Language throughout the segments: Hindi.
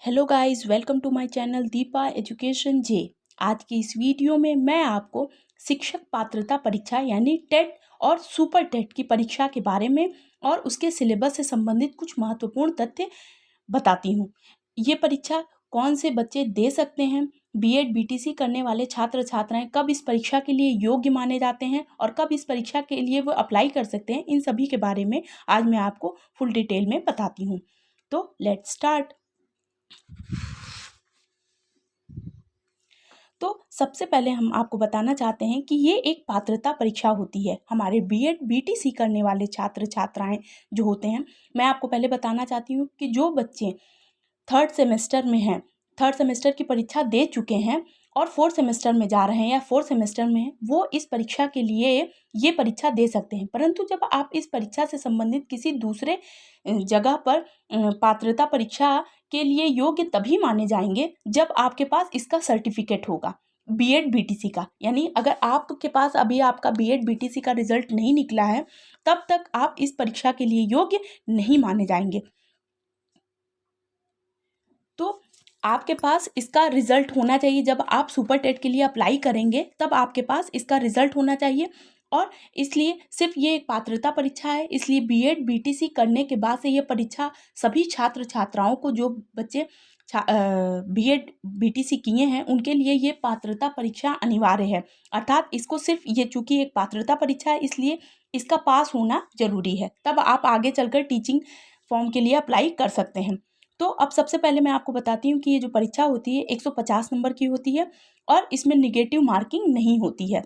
Hello guys, welcome to my channel Deepa education जे। आज की इस वीडियो में मैं आपको शिक्षक पात्रता परीक्षा यानी टेट और सुपर टेट की परीक्षा के बारे में और उसके सिलेबस से संबंधित कुछ महत्वपूर्ण तथ्य बताती हूँ। ये परीक्षा कौन से बच्चे दे सकते हैं, बीएड बीटीसी करने वाले छात्र छात्राएं कब इस परीक्षा के लिए योग्य माने जाते हैं और कब इस परीक्षा के लिए वो अप्लाई कर सकते हैं, इन सभी के बारे में आज मैं आपको फुल डिटेल में बताती हूँ। तो लेट्स स्टार्ट। तो सबसे पहले हम आपको बताना चाहते हैं कि ये एक पात्रता परीक्षा होती है हमारे बीएड बीटीसी करने वाले छात्र छात्राएं जो होते हैं। मैं आपको पहले बताना चाहती हूँ कि जो बच्चे थर्ड सेमेस्टर में हैं, थर्ड सेमेस्टर की परीक्षा दे चुके हैं और फोर्थ सेमेस्टर में जा रहे हैं या फोर्थ सेमेस्टर में हैं, वो इस परीक्षा के लिए ये परीक्षा दे सकते हैं। परंतु जब आप इस परीक्षा से संबंधित किसी दूसरे जगह पर पात्रता परीक्षा के लिए योग्य तभी माने जाएंगे जब आपके पास इसका सर्टिफिकेट होगा बीएड बीटीसी का। यानी अगर आपके पास अभी आपका बीएड बीटीसी का रिजल्ट नहीं निकला है तब तक आप इस परीक्षा के लिए योग्य नहीं माने जाएंगे। तो आपके पास इसका रिजल्ट होना चाहिए। जब आप सुपर टेट के लिए अप्लाई करेंगे तब आपके पास इसका रिजल्ट होना चाहिए और इसलिए सिर्फ ये एक पात्रता परीक्षा है। इसलिए बीएड बीटीसी करने के बाद से ये परीक्षा सभी छात्र छात्राओं को, जो बच्चे बीएड बीटीसी किए हैं उनके लिए ये पात्रता परीक्षा अनिवार्य है। अर्थात इसको सिर्फ ये, चूंकि एक पात्रता परीक्षा है इसलिए इसका पास होना जरूरी है, तब आप आगे चलकर टीचिंग फॉर्म के लिए अप्लाई कर सकते हैं। तो अब सबसे पहले मैं आपको बताती हूँ कि ये जो परीक्षा होती है 150 नंबर की होती है और इसमें निगेटिव मार्किंग नहीं होती है।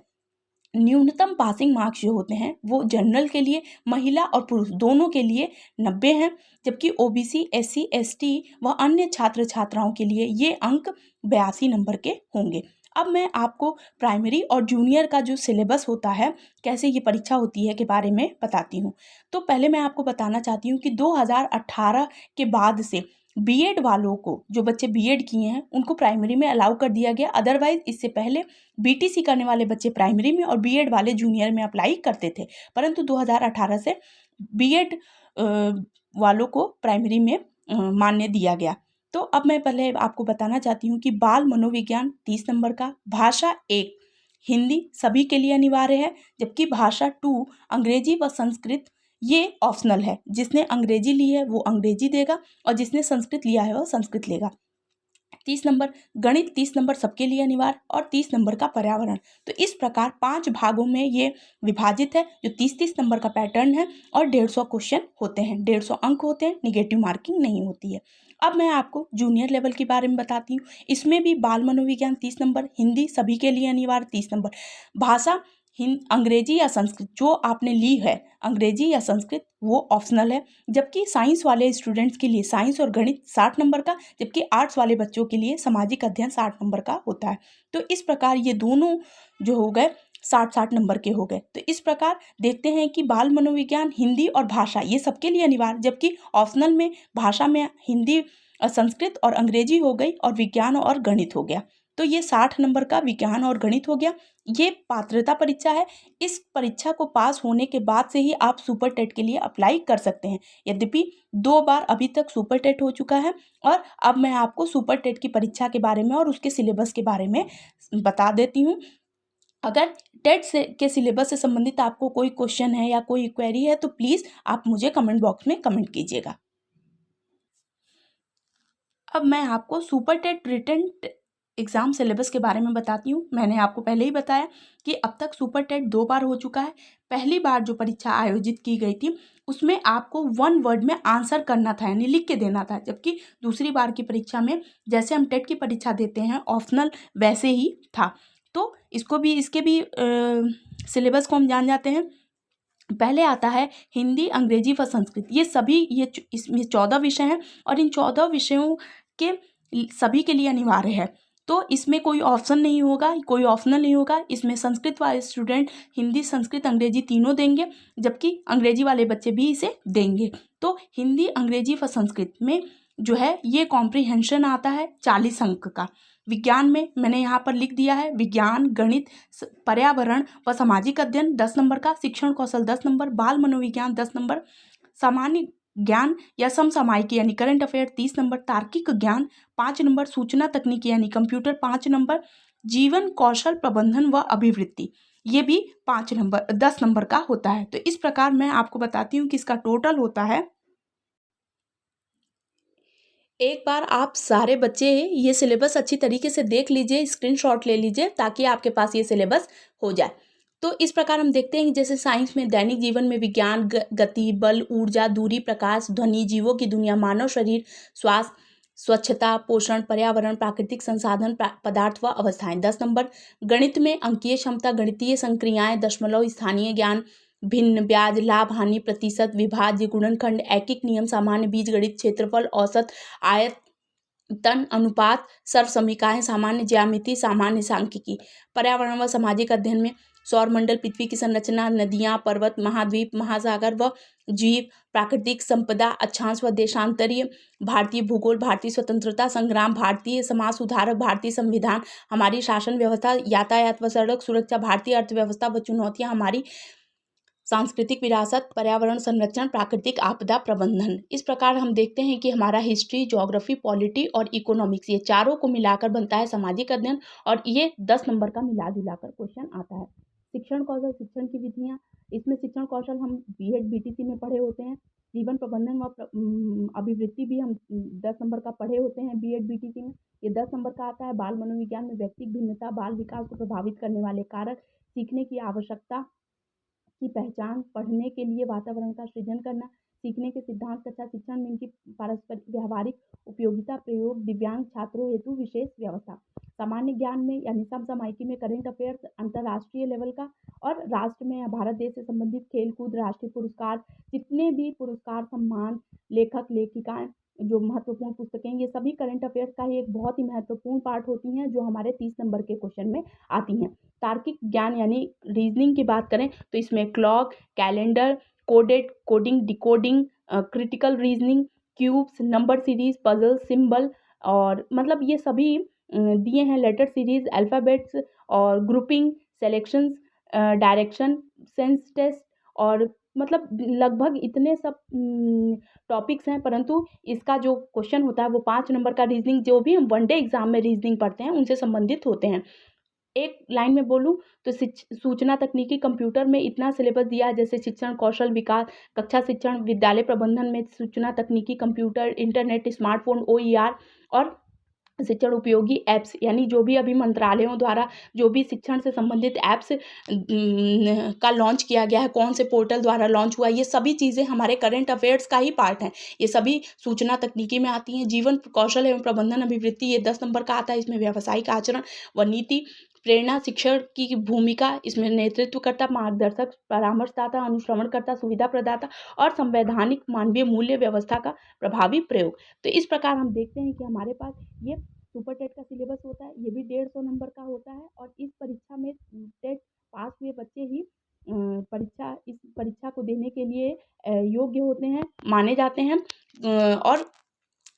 न्यूनतम पासिंग मार्क्स जो होते हैं वो जनरल के लिए, महिला और पुरुष दोनों के लिए 90 हैं, जबकि ओबीसी एससी एसटी व अन्य छात्र छात्राओं के लिए ये अंक 82 नंबर के होंगे। अब मैं आपको प्राइमरी और जूनियर का जो सिलेबस होता है, कैसे ये परीक्षा होती है के बारे में बताती हूँ। तो पहले मैं आपको बताना चाहती हूँ कि 2018 के बाद से बीएड वालों को, जो बच्चे बीएड किए हैं उनको प्राइमरी में अलाउ कर दिया गया। अदरवाइज इससे पहले बीटीसी करने वाले बच्चे प्राइमरी में और बीएड वाले जूनियर में अप्लाई करते थे, परंतु 2018 से बीएड वालों को प्राइमरी में मान्य दिया गया। तो अब मैं पहले आपको बताना चाहती हूँ कि बाल मनोविज्ञान 30 नंबर का, भाषा 1 हिंदी सभी के लिए अनिवार्य है, जबकि भाषा 2 अंग्रेजी व संस्कृत ये ऑप्शनल है। जिसने अंग्रेजी ली है वो अंग्रेजी देगा और जिसने संस्कृत लिया है वो संस्कृत लेगा। 30 नंबर गणित, 30 नंबर सबके लिए अनिवार्य और 30 नंबर का पर्यावरण। तो इस प्रकार 5 भागों में ये विभाजित है, जो 30-30 नंबर का पैटर्न है और 150 क्वेश्चन होते हैं, 150 अंक होते हैं, निगेटिव मार्किंग नहीं होती है। अब मैं आपको जूनियर लेवल के बारे में बताती हूँ। इसमें भी बाल मनोविज्ञान 30 नंबर, हिंदी सभी के लिए अनिवार्य 30 नंबर, भाषा अंग्रेजी या संस्कृत जो आपने ली है, अंग्रेजी या संस्कृत वो ऑप्शनल है, जबकि साइंस वाले स्टूडेंट्स के लिए साइंस और गणित 60 नंबर का, जबकि आर्ट्स वाले बच्चों के लिए सामाजिक अध्ययन 60 नंबर का होता है। तो इस प्रकार ये दोनों जो हो गए 60-60 नंबर के हो गए। तो इस प्रकार देखते हैं कि बाल मनोविज्ञान, हिंदी और भाषा ये सबके लिए अनिवार्य, जबकि ऑप्शनल में भाषा में हिंदी, संस्कृत और अंग्रेजी हो गई और विज्ञान और गणित हो गया। तो ये 60 नंबर का विज्ञान और गणित हो गया। ये पात्रता परीक्षा है। इस परीक्षा को पास होने के बाद से ही आप सुपर टेट के लिए अप्लाई कर सकते हैं। यद्यपि 2 बार अभी तक सुपर टेट हो चुका है और अब मैं आपको सुपर टेट की परीक्षा के बारे में और उसके सिलेबस के बारे में बता देती हूँ। अगर टेट से के सिलेबस से संबंधित आपको कोई क्वेश्चन है या कोई क्वेरी है तो प्लीज़ आप मुझे कमेंट बॉक्स में कमेंट कीजिएगा। अब मैं आपको super TET written exam syllabus के बारे में बताती हूँ। मैंने आपको पहले ही बताया कि अब तक सुपर टेट 2 बार हो चुका है। पहली बार जो परीक्षा आयोजित की गई थी उसमें आपको 1 वर्ड में आंसर करना था, यानी लिख के देना था, जबकि दूसरी बार की परीक्षा में जैसे हम टेट की परीक्षा देते हैं ऑप्शनल वैसे ही था। तो इसके भी सिलेबस को हम जान जाते हैं। पहले आता है हिंदी, अंग्रेजी व संस्कृत। ये सभी इसमें 14 विषय हैं और इन 14 विषयों के सभी के लिए अनिवार्य है। तो इसमें कोई ऑप्शन नहीं होगा, कोई ऑप्शनल नहीं होगा। इसमें संस्कृत वाले स्टूडेंट हिंदी, संस्कृत, अंग्रेजी तीनों देंगे, जबकि अंग्रेजी वाले बच्चे भी इसे देंगे। तो हिंदी, अंग्रेजी व संस्कृत में जो है ये कॉम्प्रिहेंशन आता है 40 अंक का। विज्ञान में मैंने यहाँ पर लिख दिया है विज्ञान, गणित, पर्यावरण व सामाजिक अध्ययन 10 नंबर का, शिक्षण कौशल 10 नंबर, बाल मनोविज्ञान 10 नंबर, सामान्य ज्ञान या समसामयिक यानी करंट अफेयर 30 नंबर, तार्किक ज्ञान 5 नंबर, सूचना तकनीक यानी कंप्यूटर 5 नंबर, जीवन कौशल प्रबंधन व अभिवृत्ति ये भी 5 नंबर 10 नंबर का होता है। तो इस प्रकार मैं आपको बताती हूँ कि इसका टोटल होता है। एक बार आप सारे बच्चे ये सिलेबस अच्छी तरीके से देख लीजिए, स्क्रीनशॉट ले लीजिए ताकि आपके पास ये सिलेबस हो जाए। तो इस प्रकार हम देखते हैं कि जैसे साइंस में दैनिक जीवन में विज्ञान, गति, बल, ऊर्जा, दूरी, प्रकाश, ध्वनि, जीवों की दुनिया, मानव शरीर, स्वास्थ्य, स्वच्छता, पोषण, पर्यावरण, प्राकृतिक संसाधन, पदार्थ व अवस्थाएं 10 नंबर। गणित में अंकीय क्षमता, गणितीय संक्रियाएं, दशमलव, स्थानीय ज्ञान, भिन्न, ब्याज, लाभ, हानि, प्रतिशत, विभाज्य, गुणनखंड, ऐकिक नियम, सामान्य बीजगणित, क्षेत्रफल, औसत, आयतन, अनुपात, सर्वसमीकाएं, सामान्य ज्यामिति, सामान्य सांख्यिकी। पर्यावरण व सामाजिक अध्ययन में सौरमंडल, पृथ्वी की संरचना, नदियां, पर्वत, महाद्वीप, महासागर व जीव, प्राकृतिक संपदा, अक्षांश व देशांतरीय, भारतीय भूगोल, भारतीय स्वतंत्रता संग्राम, भारतीय समाज सुधारक, भारतीय संविधान, हमारी शासन व्यवस्था, यातायात व सड़क सुरक्षा, भारतीय अर्थव्यवस्था व चुनौतियां, हमारी सांस्कृतिक विरासत, पर्यावरण संरक्षण, प्राकृतिक आपदा प्रबंधन। इस प्रकार हम देखते हैं कि हमारा हिस्ट्री, ज्योग्राफी, पॉलिटी और इकोनॉमिक्स ये चारों को मिलाकर बनता है सामाजिक अध्ययन, और ये 10 नंबर का मिला जुलाकर क्वेश्चन आता है। शिक्षण कौशल, शिक्षण की विधियाँ, इसमें शिक्षण कौशल हम बीएड बीटीसी में पढ़े होते हैं। जीवन प्रबंधन व अभिवृत्ति भी हम 10 नंबर का पढ़े होते हैं बीएड बीटीसी में, ये 10 नंबर का आता है। बाल मनोविज्ञान में व्यक्तिगत भिन्नता, बाल विकास को प्रभावित करने वाले कारक, सीखने की आवश्यकता की पहचान, पढ़ने के लिए वातावरण का सृजन करना, सीखने के सिद्धांत, कक्षा शिक्षण में इनकी पारस्परिक व्यवहारिक उपयोगिता, प्रयोग, दिव्यांग छात्रों हेतु विशेष व्यवस्था। सामान्य ज्ञान में यानी समसामयिकी में करंट अफेयर्स अंतर्राष्ट्रीय लेवल का, और राष्ट्र में या भारत देश से संबंधित खेलकूद, राष्ट्रीय पुरस्कार, जितने भी पुरस्कार, सम्मान, लेखक लेखिकाएं, जो महत्वपूर्ण पुस्तकें, ये सभी करंट अफेयर्स का ही एक बहुत ही महत्वपूर्ण पार्ट होती हैं, जो हमारे 30 नंबर के क्वेश्चन में आती हैं। तार्किक ज्ञान यानी रीजनिंग की बात करें तो इसमें clock, calendar, coded, coding, decoding, critical reasoning, cubes, number series, puzzle, symbol, और मतलब ये सभी दिए हैं, लेटर सीरीज, अल्फ़ाबेट्स और grouping, selections, direction, sense test, और मतलब लगभग इतने सब टॉपिक्स हैं। परंतु इसका जो क्वेश्चन होता है वो 5 नंबर का रीजनिंग, जो भी हम वनडे एग्जाम में रीजनिंग पढ़ते हैं उनसे संबंधित होते हैं। एक लाइन में बोलूँ तो सूचना तकनीकी कंप्यूटर में इतना सिलेबस दिया है, जैसे शिक्षण कौशल विकास, कक्षा शिक्षण, विद्यालय प्रबंधन में सूचना तकनीकी कंप्यूटर, इंटरनेट, स्मार्टफोन, ओईआर, और शिक्षण उपयोगी ऐप्स यानी जो भी अभी मंत्रालयों द्वारा जो भी शिक्षण से संबंधित ऐप्स का लॉन्च किया गया है, कौन से पोर्टल द्वारा लॉन्च हुआ है, ये सभी चीज़ें हमारे करंट अफेयर्स का ही पार्ट हैं। ये सभी सूचना तकनीकी में आती हैं। जीवन कौशल एवं प्रबंधन अभिवृत्ति ये 10 नंबर का आता है। इसमें व्यावसायिक आचरण व नीति, प्रेरणा, शिक्षण की भूमिका, इसमें नेतृत्वकर्ता, मार्गदर्शक, परामर्शदाता, अनुश्रवणकर्ता, सुविधा प्रदाता और संवैधानिक मानवीय मूल्य व्यवस्था का प्रभावी प्रयोग। तो इस प्रकार हम देखते हैं कि हमारे पास ये सुपर टेट का सिलेबस होता है, ये भी 150 नंबर का होता है, और इस परीक्षा में टेट पास हुए बच्चे ही इस परीक्षा को देने के लिए योग्य होते हैं, माने जाते हैं। और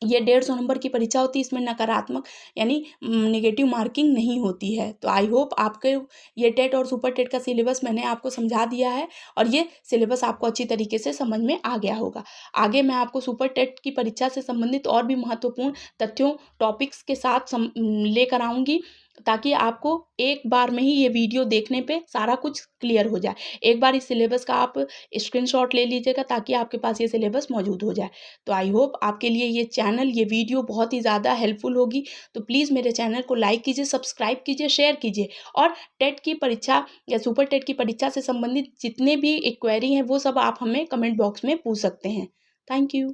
ये 150 नंबर की परीक्षा होती है, इसमें नकारात्मक यानी नेगेटिव मार्किंग नहीं होती है। तो आई होप आपके ये टेट और सुपर टेट का सिलेबस मैंने आपको समझा दिया है, और ये सिलेबस आपको अच्छी तरीके से समझ में आ गया होगा। आगे मैं आपको सुपर टेट की परीक्षा से संबंधित और भी महत्वपूर्ण तथ्यों, टॉपिक्स के साथ लेकर आऊँगी, ताकि आपको एक बार में ही ये वीडियो देखने पे सारा कुछ क्लियर हो जाए। एक बार इस सिलेबस का आप स्क्रीनशॉट ले लीजिएगा ताकि आपके पास ये सिलेबस मौजूद हो जाए। तो आई होप आपके लिए ये चैनल, ये वीडियो बहुत ही ज़्यादा हेल्पफुल होगी। तो प्लीज़ मेरे चैनल को लाइक कीजिए, सब्सक्राइब कीजिए, शेयर कीजिए, और टेट की परीक्षा या सुपर टेट की परीक्षा से संबंधित जितने भी क्वेरी हैं वो सब आप हमें कमेंट बॉक्स में पूछ सकते हैं। Thank you.